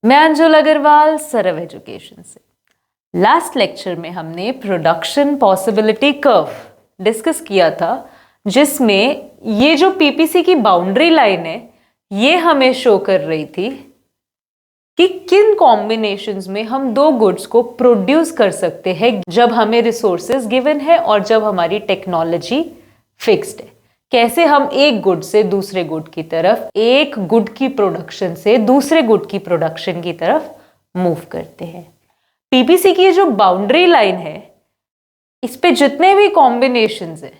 मैं अंजुल अग्रवाल, सरव एजुकेशन से। Last lecture में हमने प्रोडक्शन पॉसिबिलिटी कर्व डिस्कस किया था, जिसमें ये जो पीपीसी की बाउंड्री लाइन है ये हमें शो कर रही थी कि किन कॉम्बिनेशंस में हम दो गुड्स को प्रोड्यूस कर सकते हैं जब हमें रिसोर्सेज गिवन है और जब हमारी टेक्नोलॉजी फिक्स्ड है। कैसे हम एक गुड से दूसरे गुड की तरफ, एक गुड की प्रोडक्शन से दूसरे गुड की प्रोडक्शन की तरफ मूव करते हैं। पीपीसी की ये जो बाउंड्री लाइन है, इस पे जितने भी कॉम्बिनेशंस है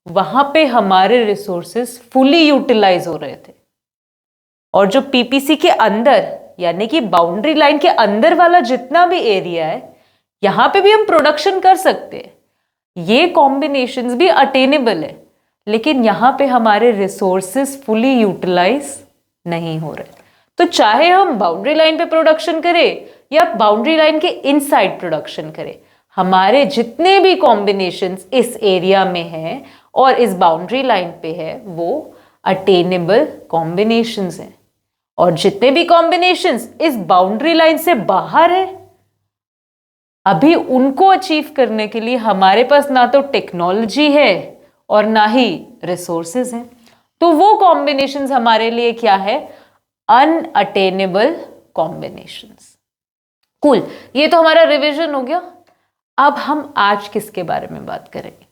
वहां पे हमारे रिसोर्सेज फुली यूटिलाइज हो रहे थे, और जो पीपीसी के अंदर यानी कि बाउंड्री लाइन के अंदर वाला जितना भी एरिया है यहां पे भी हम प्रोडक्शन कर सकते हैं। ये कॉम्बिनेशंस भी अटेनेबल है, लेकिन यहां पे हमारे रिसोर्सेज फुली यूटिलाइज नहीं हो रहे। तो चाहे हम बाउंड्री लाइन पे प्रोडक्शन करें या बाउंड्री लाइन के इनसाइड प्रोडक्शन करें, हमारे जितने भी कॉम्बिनेशंस इस एरिया में हैं और इस बाउंड्री लाइन पे है वो अटेनेबल कॉम्बिनेशंस हैं, और जितने भी कॉम्बिनेशंस इस बाउंड्री लाइन से बाहर है अभी उनको अचीव करने के लिए हमारे पास ना तो टेक्नोलॉजी है और ना ही रिसोर्सेज हैं। तो वो कॉम्बिनेशंस हमारे लिए क्या है? Unattainable combinations. कूल, ये तो हमारा रिवीजन हो गया। अब हम आज किसके बारे में बात करेंगे?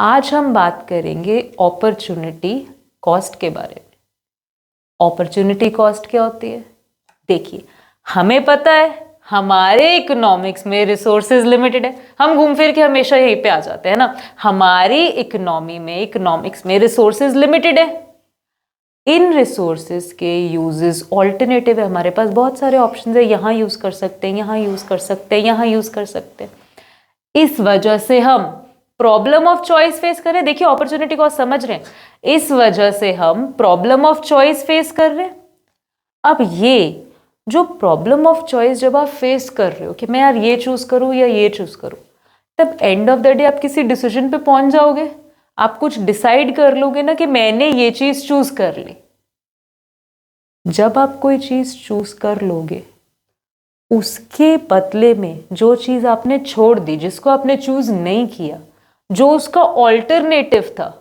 आज हम बात करेंगे अपॉर्चुनिटी कॉस्ट के बारे में। अपॉर्चुनिटी कॉस्ट क्या होती है? देखिए, हमें पता है हमारे इकोनॉमिक्स में रिसोर्सेज लिमिटेड है। हम घूम फिर के हमेशा यहीं पे आ जाते हैं ना। हमारी इकोनॉमी में, इकोनॉमिक्स में रिसोर्सेज लिमिटेड है। इन रिसोर्सेज के यूजेस ऑल्टरनेटिव है, हमारे पास बहुत सारे ऑप्शंस है। यहाँ यूज कर सकते हैं, यहाँ यूज कर सकते हैं, यहाँ यूज कर सकते हैं। इस वजह से हम प्रॉब्लम ऑफ चॉइस फेस कर रहे हैं। देखिए, अपॉर्चुनिटी कॉस्ट समझ रहे हैं, इस वजह से हम प्रॉब्लम ऑफ चॉइस फेस कर रहे हैं। अब ये जो प्रॉब्लम ऑफ चॉइस जब आप फेस कर रहे हो कि मैं यार ये चूज करूं या ये चूज करूं, तब एंड ऑफ द डे आप किसी डिसीजन पे पहुंच जाओगे। आप कुछ डिसाइड कर लोगे ना कि मैंने ये चीज चूज कर ली। जब आप कोई चीज चूज कर लोगे, उसके बदले में जो चीज आपने छोड़ दी, जिसको आपने चूज नहीं किया, जो उसका ऑल्टरनेटिव था,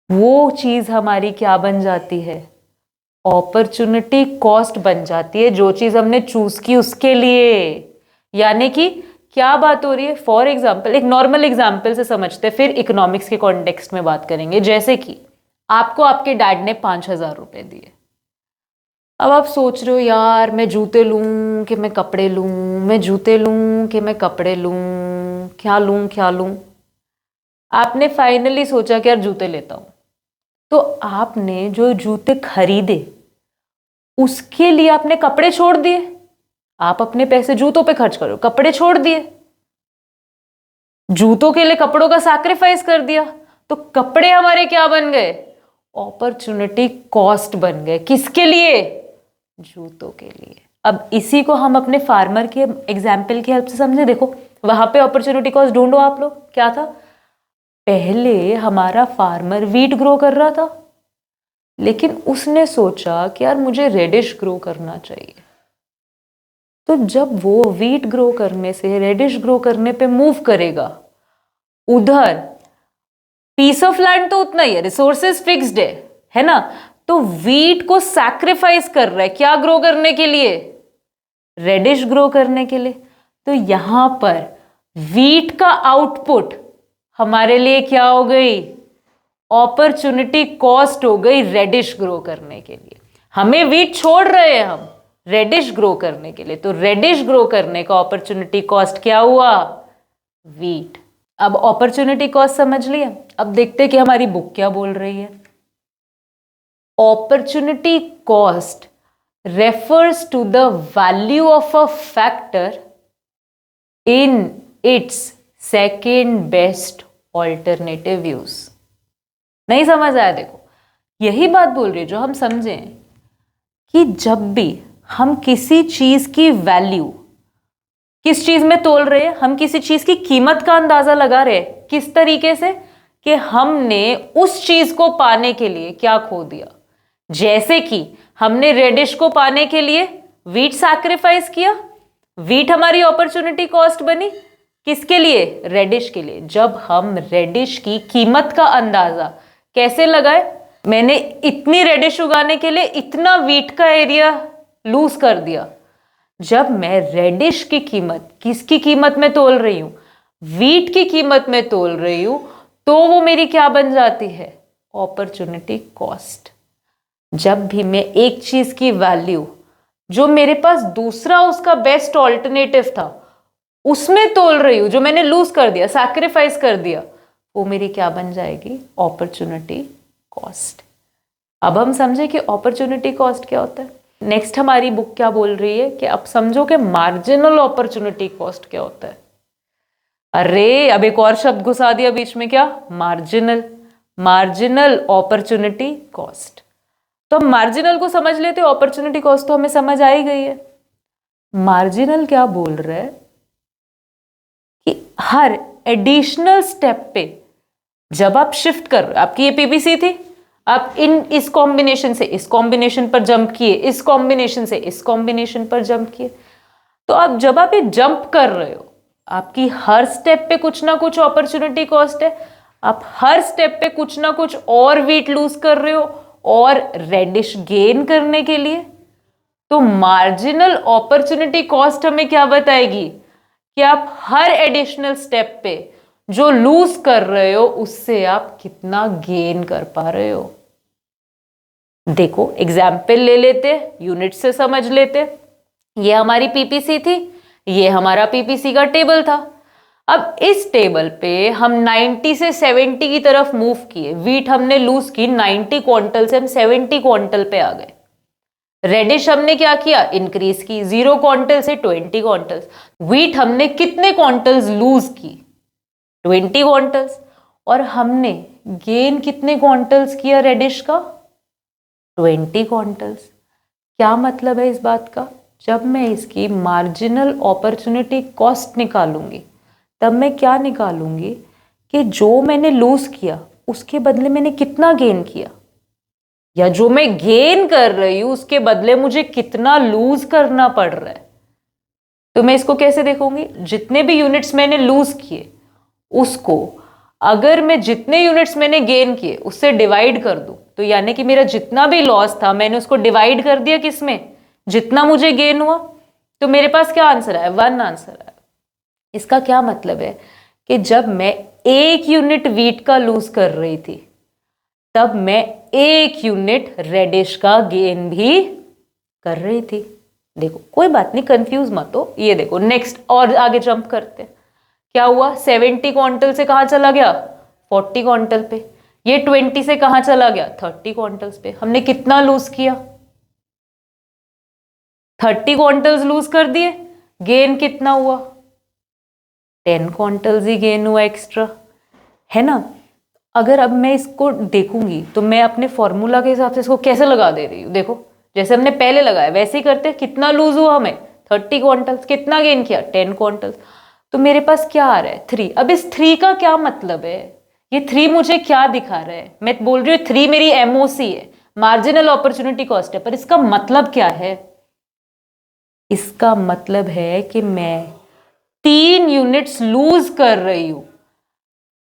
वो चीज हमारी क्या बन जाती है? अपॉर्चुनिटी कॉस्ट बन जाती है, जो चीज हमने चूज की उसके लिए। यानी कि क्या बात हो रही है? फॉर एग्जाम्पल, एक नॉर्मल एग्जाम्पल से समझते हैं, फिर इकोनॉमिक्स के कॉन्टेक्स्ट में बात करेंगे। जैसे कि आपको आपके डैड ने 5,000 रुपए दिए। अब आप सोच रहे हो यार मैं जूते लूं कि मैं कपड़े लूं, मैं जूते लूं कि मैं कपड़े लूं, क्या लूं क्या लूं। आपने फाइनली सोचा कि यार जूते लेता हूं। तो आपने जो जूते खरीदे उसके लिए आपने कपड़े छोड़ दिए। आप अपने पैसे जूतों पे खर्च करो, कपड़े छोड़ दिए। जूतों के लिए कपड़ों का सैक्रिफाइस कर दिया, तो कपड़े हमारे क्या बन गए? अपॉर्चुनिटी कॉस्ट बन गए। किसके लिए? जूतों के लिए। अब इसी को हम अपने फार्मर के एग्जाम्पल की हेल्प से समझे। देखो, वहां पे अपॉर्चुनिटी कॉस्ट ढूंढो आप लोग, क्या था? पहले हमारा फार्मर वीट ग्रो कर रहा था, लेकिन उसने सोचा कि यार मुझे रेडिश ग्रो करना चाहिए। तो जब वो वीट ग्रो करने से रेडिश ग्रो करने पे मूव करेगा, उधर पीस ऑफ लैंड तो उतना ही है, रिसोर्सेज फिक्स्ड है ना। तो वीट को सैक्रिफाइस कर रहा है, क्या ग्रो करने के लिए? रेडिश ग्रो करने के लिए। तो यहां पर वीट का आउटपुट हमारे लिए क्या हो गई? अपॉर्चुनिटी कॉस्ट हो गई रेडिश ग्रो करने के लिए। हमें वीट छोड़ रहे हैं हम रेडिश ग्रो करने के लिए, तो रेडिश ग्रो करने का अपॉर्चुनिटी कॉस्ट क्या हुआ? वीट। अब अपॉर्चुनिटी कॉस्ट समझ लिया। अब देखते हैं कि हमारी बुक क्या बोल रही है। Opportunity cost refers to the value of a factor in its second best alternative use। नहीं समझ आया? देखो, यही बात बोल रही है जो हम समझें कि जब भी हम किसी चीज की वैल्यू किस चीज में तोल रहे हैं, हम किसी चीज की कीमत का अंदाजा लगा रहे हैं। किस तरीके से? कि हमने उस चीज को पाने के लिए क्या खो दिया। जैसे कि हमने रेडिश को पाने के लिए वीट सैक्रिफाइस किया, वीट हमारी अपॉर्चुनिटी कॉस्ट बनी, किसके लिए? रेडिश के लिए। जब हम रेडिश की कीमत का अंदाजा कैसे लगाए? मैंने इतनी रेडिश उगाने के लिए इतना वीट का एरिया लूज कर दिया। जब मैं रेडिश की कीमत किसकी कीमत में तोल रही हूं? वीट की कीमत में तोल रही हूं, तो वो मेरी क्या बन जाती है? Opportunity cost. जब भी मैं एक चीज की वैल्यू जो मेरे पास दूसरा उसका बेस्ट ऑल्टरनेटिव था उसमें तोल रही हूं, जो मैंने लूज कर दिया, सैक्रिफाइस कर दिया, वो मेरी क्या बन जाएगी? Opportunity cost. अब हम समझे कि अपॉर्चुनिटी कॉस्ट क्या होता है। नेक्स्ट हमारी बुक क्या बोल रही है कि अब समझो कि मार्जिनल अपॉर्चुनिटी कॉस्ट क्या होता है। अरे अब एक और शब्द घुसा दिया बीच में, क्या? मार्जिनल। Marginal opportunity cost. तो हम मार्जिनल को समझ लेते, अपॉर्चुनिटी कॉस्ट तो हमें समझ आ ही गई है। मार्जिनल क्या बोल रहा है कि हर एडिशनल स्टेप पे जब आप शिफ्ट कर रहे हो, आपकी ये पीपीसी थी, आप इस कॉम्बिनेशन से इस कॉम्बिनेशन पर जंप किए, इस कॉम्बिनेशन से इस कॉम्बिनेशन पर जंप किए, तो आप जब आप ये जंप कर रहे हो, आपकी हर स्टेप पे कुछ ना कुछ अपॉर्चुनिटी कॉस्ट है। आप हर स्टेप पे कुछ ना कुछ और वीट लूज कर रहे हो और रेडिश गेन करने के लिए। तो मार्जिनल अपॉर्चुनिटी कॉस्ट हमें क्या बताएगी कि आप हर एडिशनल स्टेप पे जो लूज कर रहे हो उससे आप कितना गेन कर पा रहे हो। देखो एग्जाम्पल ले लेते, यूनिट से समझ लेते। ये हमारी पीपीसी थी, ये हमारा पीपीसी का टेबल था। अब इस टेबल पे हम 90 से 70 की तरफ मूव किए, वीट हमने लूज की 90 क्विंटल से हम 70 क्विंटल पे आ गए। रेडिश हमने क्या किया? इंक्रीज की 0 क्विंटल से 20 क्विंटल्स। वीट हमने कितने क्विंटल्स लूज की? 20 क्विंटल्स। और हमने गेन कितने क्विंटल्स किया रेडिश का? 20 क्विंटल्स। क्या मतलब है इस बात का? जब मैं इसकी मार्जिनल अपॉर्चुनिटी कॉस्ट निकालूंगी तब मैं क्या निकालूंगी कि जो मैंने लूज किया उसके बदले मैंने कितना गेन किया, या जो मैं गेन कर रही हूं उसके बदले मुझे कितना लूज करना पड़ रहा है। तो मैं इसको कैसे देखूंगी? जितने भी यूनिट्स मैंने लूज किए उसको अगर मैं जितने यूनिट्स मैंने गेन किए उससे डिवाइड कर दूं, तो यानी कि मेरा जितना भी लॉस था मैंने उसको डिवाइड कर दिया किसमें? जितना मुझे गेन हुआ। तो मेरे पास क्या आंसर आया? 1 आंसर आया। इसका क्या मतलब है कि जब मैं 1 यूनिट वीट का लूज कर रही थी तब मैं 1 यूनिट रेडिश का गेन भी कर रही थी। देखो कोई बात नहीं, कंफ्यूज मत हो। ये देखो नेक्स्ट और आगे जंप करते हैं। क्या हुआ? 70 क्विंटल से कहां चला गया? 40 क्विंटल पे। ये 20 से कहां चला गया? 30 क्विंटल्स पे। हमने कितना लूज किया? 30 क्विंटल्स लूज कर दिए। गेन कितना हुआ? 10 क्विंटल्स ही गेन हुआ एक्स्ट्रा, है ना। अगर अब मैं इसको देखूंगी तो मैं अपने फॉर्मूला के हिसाब से इसको कैसे लगा दे रही हूं? देखो जैसे हमने पहले लगाया वैसे ही करते। कितना लूज हुआ हमें? 30 क्विंटल्स। कितना गेन किया? 10 क्विंटल्स। तो मेरे पास क्या आ रहा है? 3। अब इस 3 का क्या मतलब है? ये 3 मुझे क्या दिखा रहा है? मैं बोल रही हूँ 3 मेरी एमओसी है, मार्जिनल अपॉर्चुनिटी कॉस्ट है, पर इसका मतलब क्या है? इसका मतलब है कि मैं 3 यूनिट्स लूज कर रही हूं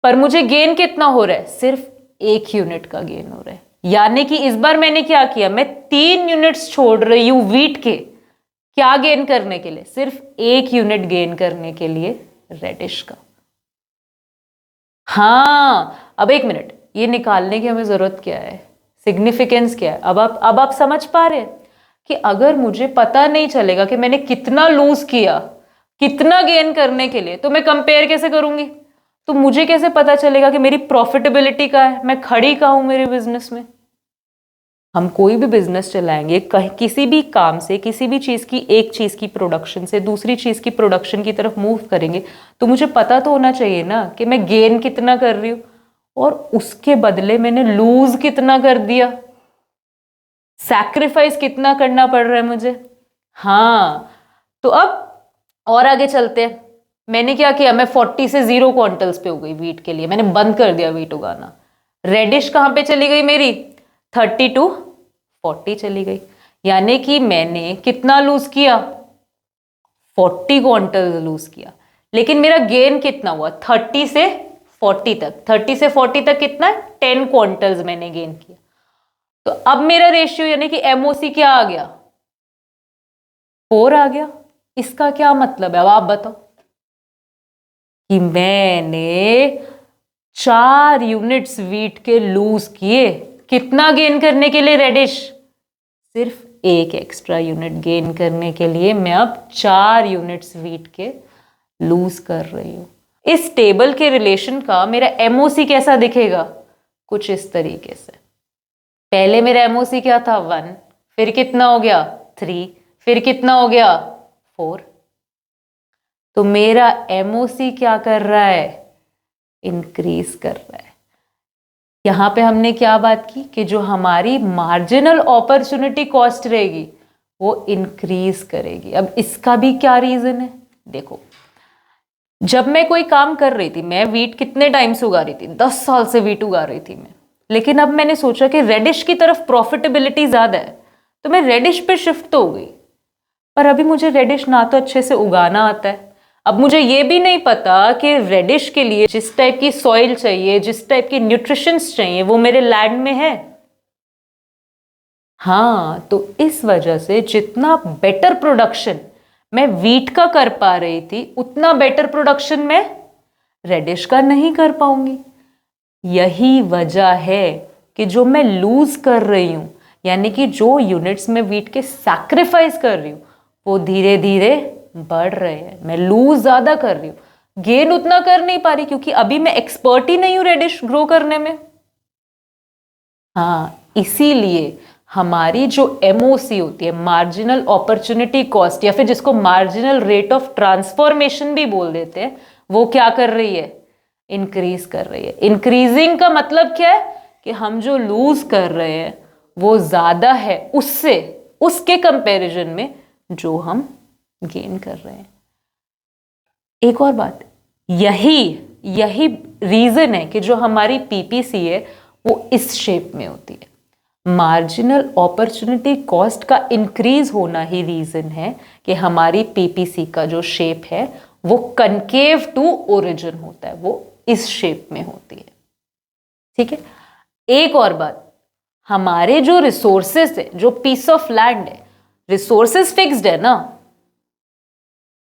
पर मुझे गेन कितना हो रहा है? सिर्फ 1 यूनिट का गेन हो रहा है। यानी कि इस बार मैंने क्या किया? मैं 3 यूनिट्स छोड़ रही हूं वीट के, क्या गेन करने के लिए? सिर्फ 1 यूनिट गेन करने के लिए रेडिश का। हाँ अब एक मिनट, ये निकालने की हमें जरूरत क्या है? सिग्निफिकेंस क्या है? अब आप समझ पा रहे हैं कि अगर मुझे पता नहीं चलेगा कि मैंने कितना लूज किया कितना गेन करने के लिए, तो मैं कंपेयर कैसे करूंगी? तो मुझे कैसे पता चलेगा कि मेरी प्रॉफिटेबिलिटी क्या है, मैं खड़ी कहाँ हूं मेरे बिजनेस में? हम कोई भी बिजनेस चलाएंगे, किसी भी काम से, किसी भी चीज की, एक चीज की प्रोडक्शन से दूसरी चीज की प्रोडक्शन की तरफ मूव करेंगे, तो मुझे पता तो होना चाहिए ना कि मैं गेन कितना कर रही हूं और उसके बदले मैंने लूज कितना कर दिया, सैक्रिफाइस कितना करना पड़ रहा है मुझे। हाँ तो अब और आगे चलते हैं। मैंने क्या किया, मैं 40 से 0 क्विंटल्स पे हो गई वीट के लिए, मैंने बंद कर दिया वीट उगाना। रेडिश कहाँ पे चली गई मेरी, 30 to 40 चली गई, यानी कि मैंने कितना लूज किया, 40 क्विंटल लूज किया। लेकिन मेरा गेन कितना हुआ, 30 से 40 तक, 30 से 40 तक कितना, 10 क्विंटल्स मैंने गेन किया। तो अब मेरा रेशियो यानी कि एमओसी क्या आ गया, 4 आ गया। इसका क्या मतलब है, अब आप बताओ, कि मैंने 4 यूनिट्स वीट के लूज किए, कितना गेन करने के लिए रेडिश, सिर्फ 1 एक्स्ट्रा यूनिट गेन करने के लिए मैं अब 4 यूनिट्स वीट के लूज कर रही हूं। इस टेबल के रिलेशन का मेरा एमओसी कैसा दिखेगा, कुछ इस तरीके से। पहले मेरा एमओसी क्या था, 1, फिर कितना हो गया 3, फिर कितना हो गया 4। तो मेरा एमओसी क्या कर रहा है, इंक्रीज कर रहा है। यहां पे हमने क्या बात की कि जो हमारी मार्जिनल अपॉर्चुनिटी कॉस्ट रहेगी वो इंक्रीज करेगी। अब इसका भी क्या रीजन है, देखो, जब मैं कोई काम कर रही थी, मैं वीट कितने टाइम से उगा रही थी, 10 साल से वीट उगा रही थी मैं, लेकिन अब मैंने सोचा कि रेडिश की तरफ प्रॉफिटेबिलिटी ज्यादा है, तो मैं रेडिश पे शिफ्ट तो हो गई। पर अभी मुझे रेडिश ना तो अच्छे से उगाना आता है, अब मुझे ये भी नहीं पता कि रेडिश के लिए जिस टाइप की सॉइल चाहिए, जिस टाइप की न्यूट्रिशंस चाहिए, वो मेरे लैंड में है। हाँ, तो इस वजह से जितना बेटर प्रोडक्शन मैं वीट का कर पा रही थी, उतना बेटर प्रोडक्शन मैं रेडिश का नहीं कर पाऊंगी। यही वजह है कि जो मैं लूज कर रही हूं, यानी कि जो यूनिट्स में वीट के सैक्रिफाइस कर रही हूं, वो धीरे धीरे बढ़ रहे हैं। मैं लूज ज्यादा कर रही हूं, गेन उतना कर नहीं पा रही, क्योंकि अभी मैं एक्सपर्ट ही नहीं हूं रेडिश ग्रो करने में। हाँ, इसीलिए हमारी जो एमओसी होती है, मार्जिनल अपॉर्चुनिटी कॉस्ट, या फिर जिसको मार्जिनल रेट ऑफ ट्रांसफॉर्मेशन भी बोल देते हैं, वो क्या कर रही है, इंक्रीज कर रही है। इंक्रीजिंग का मतलब क्या है कि हम जो लूज कर रहे हैं वो ज्यादा है उससे, उसके कंपैरिजन में जो हम गेन कर रहे हैं। एक और बात, यही रीजन है कि जो हमारी पीपीसी है वो इस शेप में होती है। मार्जिनल अपॉर्चुनिटी कॉस्ट का इंक्रीज होना ही रीजन है कि हमारी पीपीसी का जो शेप है वो कनकेव टू ओरिजिन होता है, वो इस शेप में होती है। ठीक है, एक और बात, हमारे जो रिसोर्सेस है, जो पीस ऑफ लैंड है, रिसोर्सेस फिक्स्ड है ना,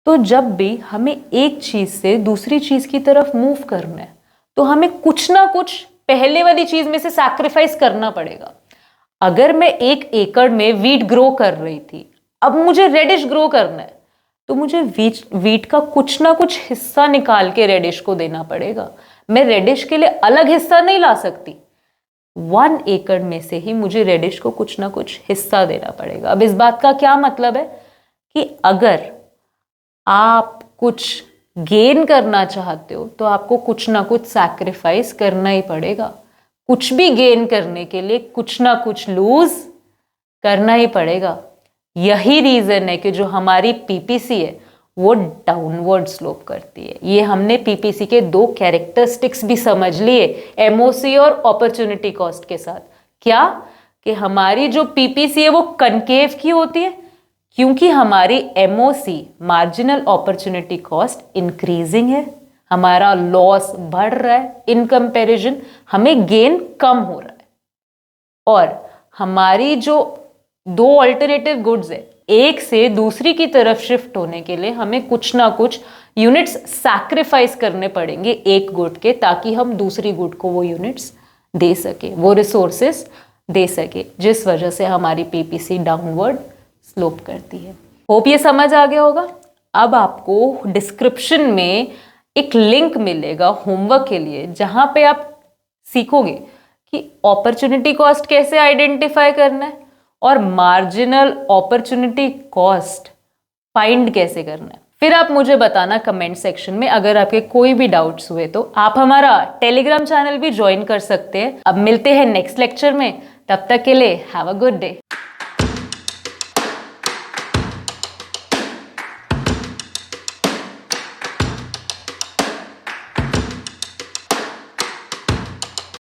तो जब भी हमें एक चीज से दूसरी चीज की तरफ मूव करना है, तो हमें कुछ ना कुछ पहले वाली चीज में से सैक्रिफाइस करना पड़ेगा। अगर मैं 1 एकड़ में वीट ग्रो कर रही थी, अब मुझे रेडिश ग्रो करना है, तो मुझे वीट का कुछ ना कुछ हिस्सा निकाल के रेडिश को देना पड़ेगा। मैं रेडिश के लिए अलग हिस्सा नहीं ला सकती, 1 एकड़ में से ही मुझे रेडिश को कुछ ना कुछ हिस्सा देना पड़ेगा। अब इस बात का क्या मतलब है कि अगर आप कुछ गेन करना चाहते हो तो आपको कुछ ना कुछ सैक्रिफाइस करना ही पड़ेगा। कुछ भी गेन करने के लिए कुछ ना कुछ लूज करना ही पड़ेगा। यही रीजन है कि जो हमारी पीपीसी है वो डाउनवर्ड स्लोप करती है। ये हमने पीपीसी के 2 कैरेक्टरिस्टिक्स भी समझ लिए, एमओसी और अपॉर्चुनिटी कॉस्ट के साथ। क्या कि हमारी जो पीपीसी है वो कनकेव की होती है, क्योंकि हमारी MOC marginal opportunity cost increasing है, हमारा लॉस बढ़ रहा है, इन कंपैरिजन हमें गेन कम हो रहा है। और हमारी जो 2 अल्टरनेटिव गुड्स है, एक से दूसरी की तरफ शिफ्ट होने के लिए हमें कुछ ना कुछ यूनिट्स सैक्रिफाइस करने पड़ेंगे एक गुड के, ताकि हम दूसरी गुड को वो यूनिट्स दे सके, वो रिसोर्सेस दे सके, जिस वजह से हमारी पीपीसी डाउनवर्ड स्लोप करती है। होप ये समझ आ गया होगा। अब आपको डिस्क्रिप्शन में एक लिंक मिलेगा होमवर्क के लिए, जहां पे आप सीखोगे कि अपॉर्चुनिटी कॉस्ट कैसे आइडेंटिफाई करना है और मार्जिनल अपॉर्चुनिटी कॉस्ट फाइंड कैसे करना है। फिर आप मुझे बताना कमेंट सेक्शन में, अगर आपके कोई भी डाउट्स हुए तो आप हमारा टेलीग्राम चैनल भी ज्वाइन कर सकते हैं। अब मिलते हैं नेक्स्ट लेक्चर में, तब तक के लिए हैव अ गुड डे।